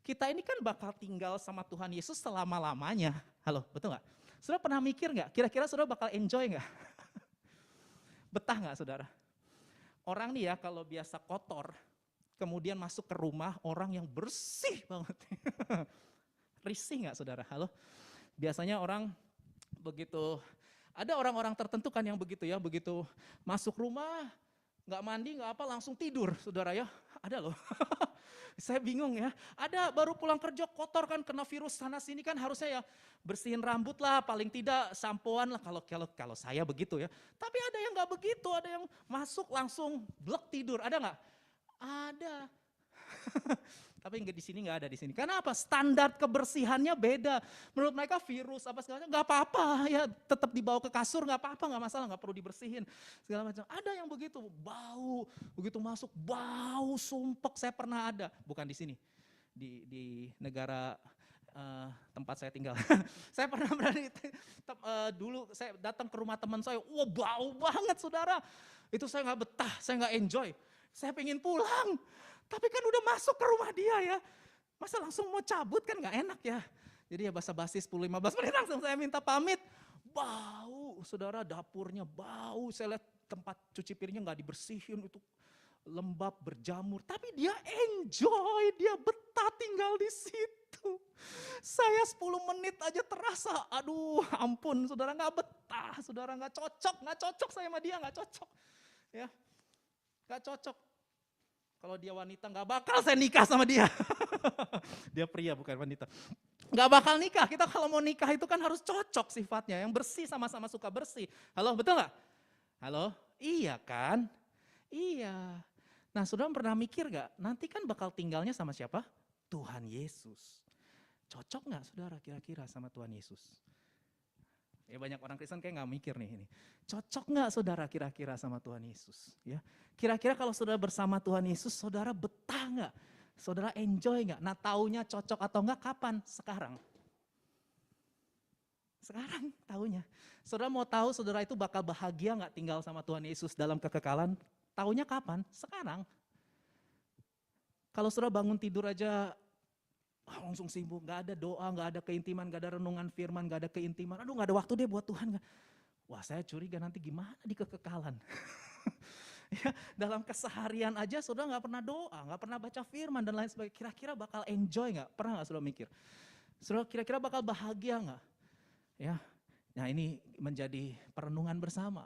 Kita ini kan bakal tinggal sama Tuhan Yesus selama-lamanya. Halo, betul gak? Saudara pernah mikir gak, kira-kira saudara bakal enjoy gak? Betah gak, saudara? Orang nih ya kalau biasa kotor, kemudian masuk ke rumah orang yang bersih banget. Risih gak, saudara? Halo? Biasanya orang begitu, ada orang-orang tertentu kan yang begitu ya, begitu masuk rumah, gak mandi, gak apa, langsung tidur, saudara ya. Ada loh. Saya bingung ya, ada baru pulang kerja kotor kan, kena virus sana sini kan, harusnya ya bersihin rambut lah, paling tidak sampoan lah, kalau saya begitu ya. Tapi ada yang gak begitu, ada yang masuk langsung blek tidur, ada gak? Ada. Tapi di sini nggak ada di sini. Karena apa? Standar kebersihannya beda. Menurut mereka virus apa segala macam nggak apa-apa ya, tetap dibawa ke kasur nggak apa-apa, nggak masalah, nggak perlu dibersihin segala macam. Ada yang begitu, bau, begitu masuk bau sumpek. Saya pernah ada, bukan di sini, di negara tempat saya tinggal. Saya pernah berani dulu saya datang ke rumah teman saya, wah bau banget, saudara. Itu saya nggak betah, saya nggak enjoy. Saya pengen pulang. Tapi kan udah masuk ke rumah dia ya. Masa langsung mau cabut kan gak enak ya. Jadi ya basa-basi 10-15 menit langsung saya minta pamit. Bau, saudara, dapurnya bau. Saya lihat tempat cuci piringnya gak dibersihin, itu lembab, berjamur. Tapi dia enjoy, dia betah tinggal di situ. Saya 10 menit aja terasa, aduh ampun, saudara, gak betah. Saudara, gak cocok saya sama dia, gak cocok. Ya, gak cocok. Kalau dia wanita gak bakal saya nikah sama dia. Dia pria bukan wanita. Gak bakal nikah, kita kalau mau nikah itu kan harus cocok sifatnya. Yang bersih sama-sama suka bersih. Halo, betul gak? Halo? Iya kan? Iya. Nah saudara pernah mikir gak? Nanti kan bakal tinggalnya sama siapa? Tuhan Yesus. Cocok gak saudara kira-kira sama Tuhan Yesus? Ya banyak orang Kristen kayak gak mikir nih ini. Cocok gak saudara kira-kira sama Tuhan Yesus? Ya, kira-kira kalau saudara bersama Tuhan Yesus, saudara betah gak? Saudara enjoy gak? Nah taunya cocok atau enggak kapan? Sekarang. Sekarang taunya. Saudara mau tahu saudara itu bakal bahagia gak tinggal sama Tuhan Yesus dalam kekekalan? Taunya kapan? Sekarang. Kalau saudara bangun tidur aja langsung sibuk, gak ada doa, gak ada keintiman, gak ada renungan firman, gak ada keintiman. Aduh gak ada waktu deh buat Tuhan. Wah saya curiga nanti gimana di kekekalan. Ya, dalam keseharian aja saudara gak pernah doa, gak pernah baca firman dan lain sebagainya. Kira-kira bakal enjoy gak? Pernah gak saudara mikir? Saudara kira-kira bakal bahagia gak? Ya, nah ini menjadi perenungan bersama.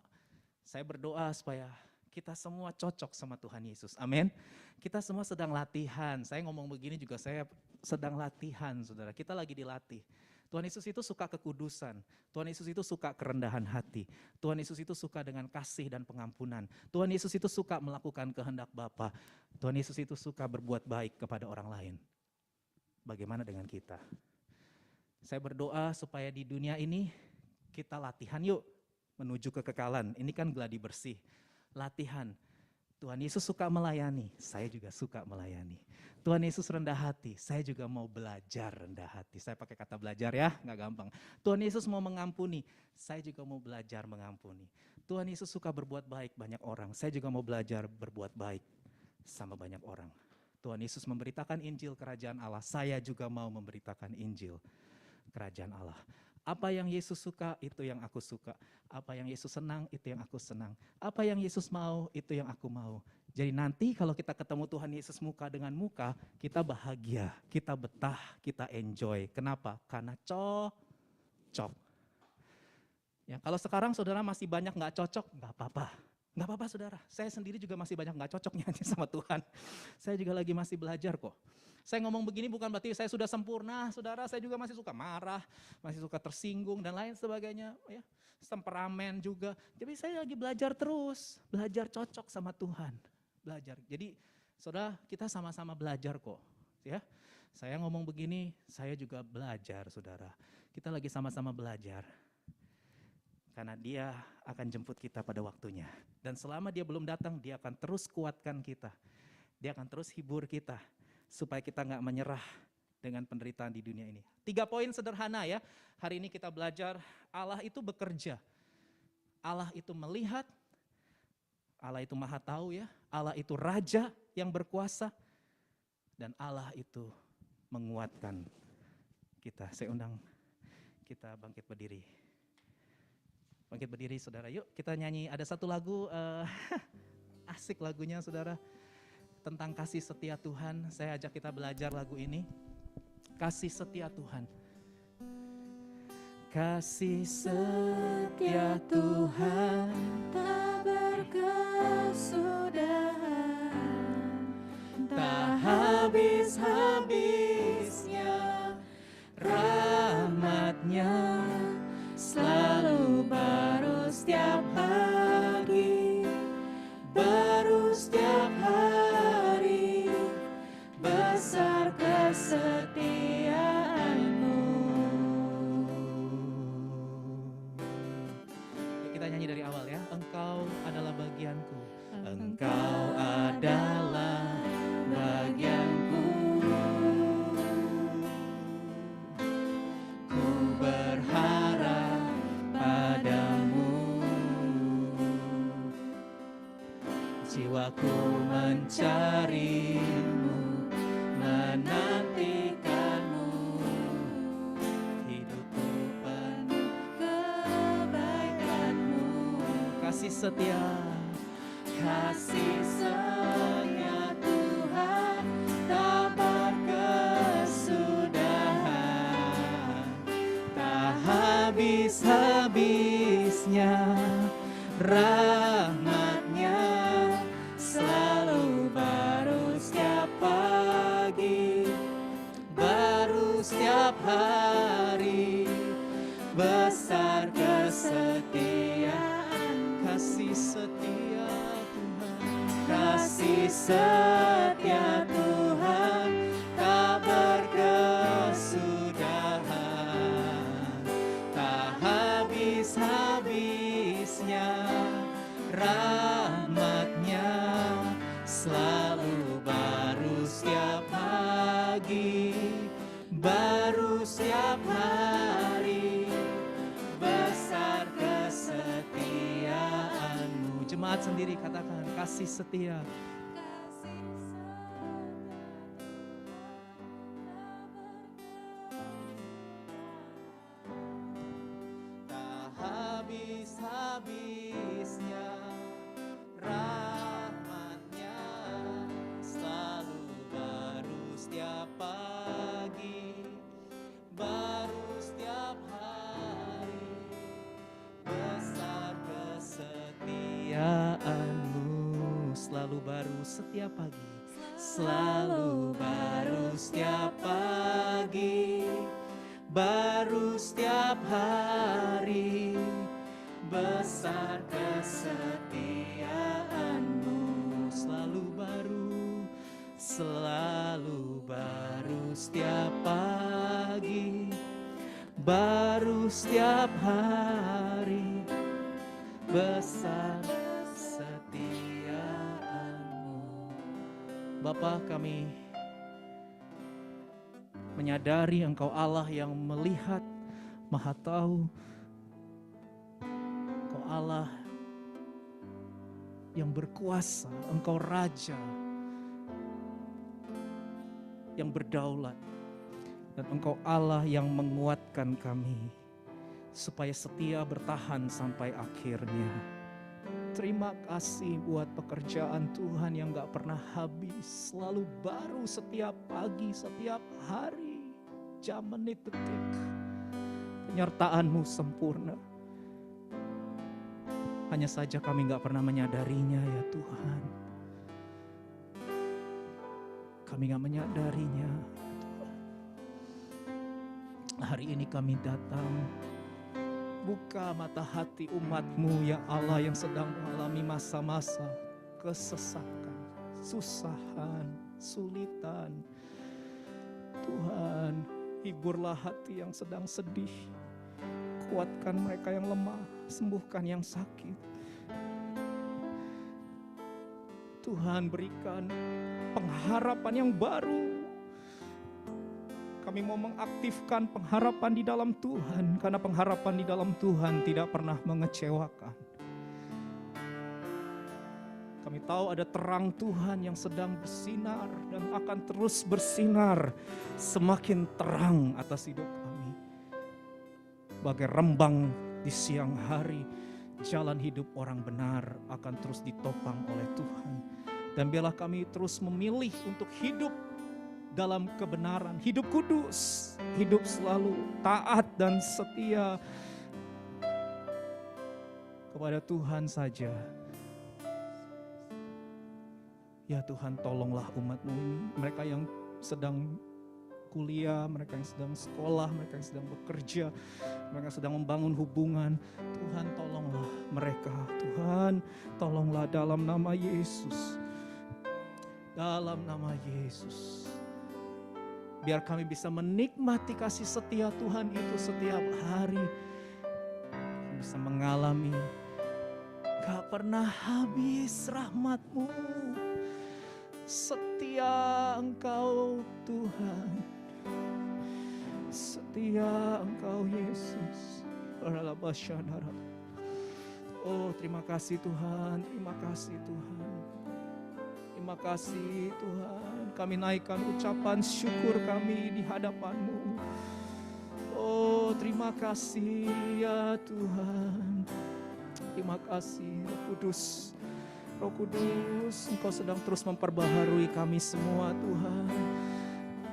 Saya berdoa supaya kita semua cocok sama Tuhan Yesus. Amin. Kita semua sedang latihan. Saya ngomong begini juga saya sedang latihan, saudara. Kita lagi dilatih. Tuhan Yesus itu suka kekudusan. Tuhan Yesus itu suka kerendahan hati. Tuhan Yesus itu suka dengan kasih dan pengampunan. Tuhan Yesus itu suka melakukan kehendak Bapa. Tuhan Yesus itu suka berbuat baik kepada orang lain. Bagaimana dengan kita? Saya berdoa supaya di dunia ini kita latihan yuk menuju kekekalan. Ini kan gladi bersih. Latihan. Tuhan Yesus suka melayani, saya juga suka melayani. Tuhan Yesus rendah hati, saya juga mau belajar rendah hati. Saya pakai kata belajar ya, nggak gampang. Tuhan Yesus mau mengampuni, saya juga mau belajar mengampuni. Tuhan Yesus suka berbuat baik banyak orang, saya juga mau belajar berbuat baik sama banyak orang. Tuhan Yesus memberitakan Injil Kerajaan Allah, saya juga mau memberitakan Injil Kerajaan Allah. Apa yang Yesus suka, itu yang aku suka. Apa yang Yesus senang, itu yang aku senang. Apa yang Yesus mau, itu yang aku mau. Jadi nanti kalau kita ketemu Tuhan Yesus muka dengan muka, kita bahagia, kita betah, kita enjoy. Kenapa? Karena cocok. Ya, kalau sekarang saudara masih banyak nggak cocok, nggak apa-apa. Nggak apa-apa saudara, saya sendiri juga masih banyak nggak cocoknya sama Tuhan. Saya juga lagi masih belajar kok. Saya ngomong begini bukan berarti saya sudah sempurna, saudara. Saya juga masih suka marah, masih suka tersinggung dan lain sebagainya. Ya, temperamen juga. Jadi saya lagi belajar terus, belajar cocok sama Tuhan, belajar. Jadi saudara, kita sama-sama belajar kok. Ya, saya ngomong begini, saya juga belajar, saudara. Kita lagi sama-sama belajar. Karena dia akan jemput kita pada waktunya. Dan selama dia belum datang, dia akan terus kuatkan kita. Dia akan terus hibur kita. Supaya kita nggak menyerah dengan penderitaan di dunia ini. 3 poin sederhana ya. Hari ini kita belajar Allah itu bekerja. Allah itu melihat. Allah itu maha tahu ya. Allah itu raja yang berkuasa. Dan Allah itu menguatkan kita. Saya undang kita bangkit berdiri. Bangkit berdiri saudara, yuk kita nyanyi. Ada satu lagu, asik lagunya saudara. Tentang kasih setia Tuhan, saya ajak kita belajar lagu ini. Kasih setia Tuhan. Kasih setia Tuhan tak berkesudahan, tak habis-habisnya, rahmat-Nya selalu baru setiap pagi, baru setiap hari, besar kesetiaan-Mu. Kita nyanyi dari awal ya. Engkau adalah bagianku, Engkau adalah bagianku. Ku berharap padamu, jiwaku mencari-Mu, menantikan-Mu, hidupku penuh kebaikan-Mu. Kasih setia, kasih setia Tuhan tak berkesudahan, tak habis-habisnya, rahmat-Nya selalu baru setiap pagi, baru setiap hari, besar kesetiaan. Kasih setia Tuhan, kasih setia Tuhan tak berkesudahan, tak habis-habisnya, rahmat-Nya selalu baru setiap pagi, baru setiap hari, besar kesetiaan-Mu. Jemaat sendiri katakan kasih setia. Tak habis-habisnya, rahmat-Nya selalu baru setiap pagi, baru setiap hari, besar kesetiaan-Mu. Selalu baru setiap pagi, selalu baru setiap pagi, baru setiap hari. Besar kesetiaan-Mu, selalu baru setiap pagi, baru setiap hari. Besar kesetiaan-Mu. Bapa, kami menyadari Engkau Allah yang melihat, Maha tahu. Engkau Allah yang berkuasa, Engkau Raja yang berdaulat, dan Engkau Allah yang menguatkan kami supaya setia bertahan sampai akhirnya. Terima kasih buat pekerjaan Tuhan yang gak pernah habis, selalu baru setiap pagi, setiap hari, jam, menit, detik. Penyertaan-Mu sempurna. Hanya saja kami gak pernah menyadarinya ya Tuhan. Kami gak menyadarinya ya Tuhan. Hari ini kami datang, buka mata hati umat-Mu ya Allah yang sedang mengalami masa-masa kesesakan, susahan, sulitan. Tuhan, hiburlah hati yang sedang sedih. Kuatkan mereka yang lemah, sembuhkan yang sakit. Tuhan, berikan pengharapan yang baru. Kami mau mengaktifkan pengharapan di dalam Tuhan, karena pengharapan di dalam Tuhan tidak pernah mengecewakan. Kami tahu ada terang Tuhan yang sedang bersinar dan akan terus bersinar semakin terang atas hidup kami. Bagai rembang di siang hari, jalan hidup orang benar akan terus ditopang oleh Tuhan. Dan biarlah kami terus memilih untuk hidup dalam kebenaran, hidup kudus, hidup selalu taat dan setia kepada Tuhan saja. Ya Tuhan, tolonglah umat-Mu ini, mereka yang sedang kuliah, mereka yang sedang sekolah, mereka yang sedang bekerja, mereka yang sedang membangun hubungan. Tuhan, tolonglah mereka. Tuhan, tolonglah dalam nama Yesus. Dalam nama Yesus. Biar kami bisa menikmati kasih setia Tuhan itu setiap hari. Bisa mengalami gak pernah habis rahmat-Mu. Setia Engkau Tuhan. Setia Engkau Yesus. Oh, terima kasih Tuhan, terima kasih Tuhan. Terima kasih Tuhan, kami naikkan ucapan syukur kami di hadapan-Mu. Oh, terima kasih ya Tuhan. Terima kasih Roh Kudus. Roh Kudus, Engkau sedang terus memperbaharui kami semua Tuhan.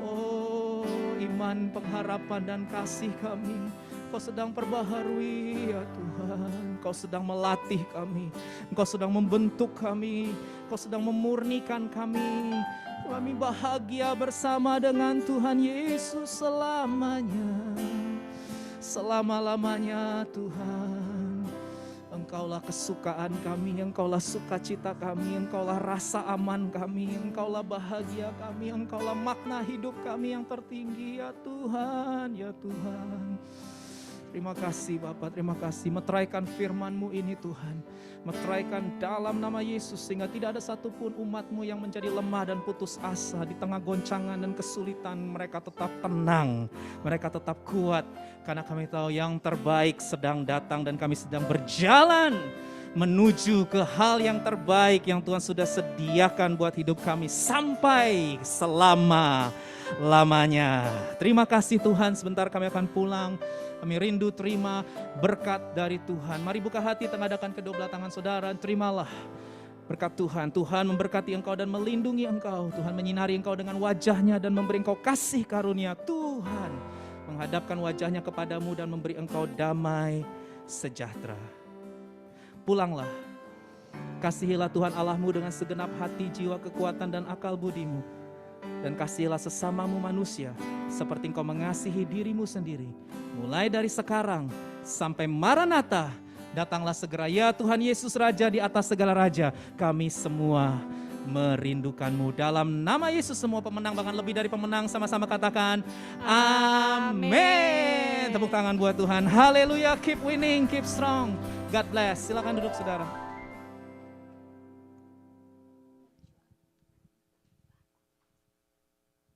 Oh, iman, pengharapan dan kasih kami Engkau sedang perbaharui ya Tuhan. Engkau sedang melatih kami, Engkau sedang membentuk kami, Engkau sedang memurnikan kami. Kami bahagia bersama dengan Tuhan Yesus selamanya. Selama-lamanya Tuhan. Engkaulah kesukaan kami, Engkaulah sukacita kami, Engkaulah rasa aman kami, Engkaulah bahagia kami, Engkaulah makna hidup kami yang tertinggi ya Tuhan, ya Tuhan. Terima kasih Bapa, terima kasih. Meteraikan firman-Mu ini Tuhan. Meteraikan dalam nama Yesus sehingga tidak ada satupun umat-Mu yang menjadi lemah dan putus asa. Di tengah goncangan dan kesulitan mereka tetap tenang. Mereka tetap kuat. Karena kami tahu yang terbaik sedang datang dan kami sedang berjalan menuju ke hal yang terbaik yang Tuhan sudah sediakan buat hidup kami sampai selama-lamanya. Terima kasih Tuhan, sebentar kami akan pulang. Kami rindu terima berkat dari Tuhan. Mari buka hati, tengadakan kedua belah tangan saudara. Terimalah berkat Tuhan. Tuhan memberkati engkau dan melindungi engkau. Tuhan menyinari engkau dengan wajahnya dan memberi engkau kasih karunia. Tuhan menghadapkan wajahnya kepadamu dan memberi engkau damai sejahtera. Pulanglah. Kasihilah Tuhan Allahmu dengan segenap hati, jiwa, kekuatan dan akal budimu. Dan kasihilah sesamamu manusia seperti Engkau mengasihi dirimu sendiri. Mulai dari sekarang sampai Maranatha, datanglah segera ya Tuhan Yesus Raja di atas segala raja. Kami semua merindukan-Mu. Dalam nama Yesus semua pemenang, bahkan lebih dari pemenang, sama-sama katakan amin. Tepuk tangan buat Tuhan. Haleluya, keep winning, keep strong. God bless. Silakan duduk saudara.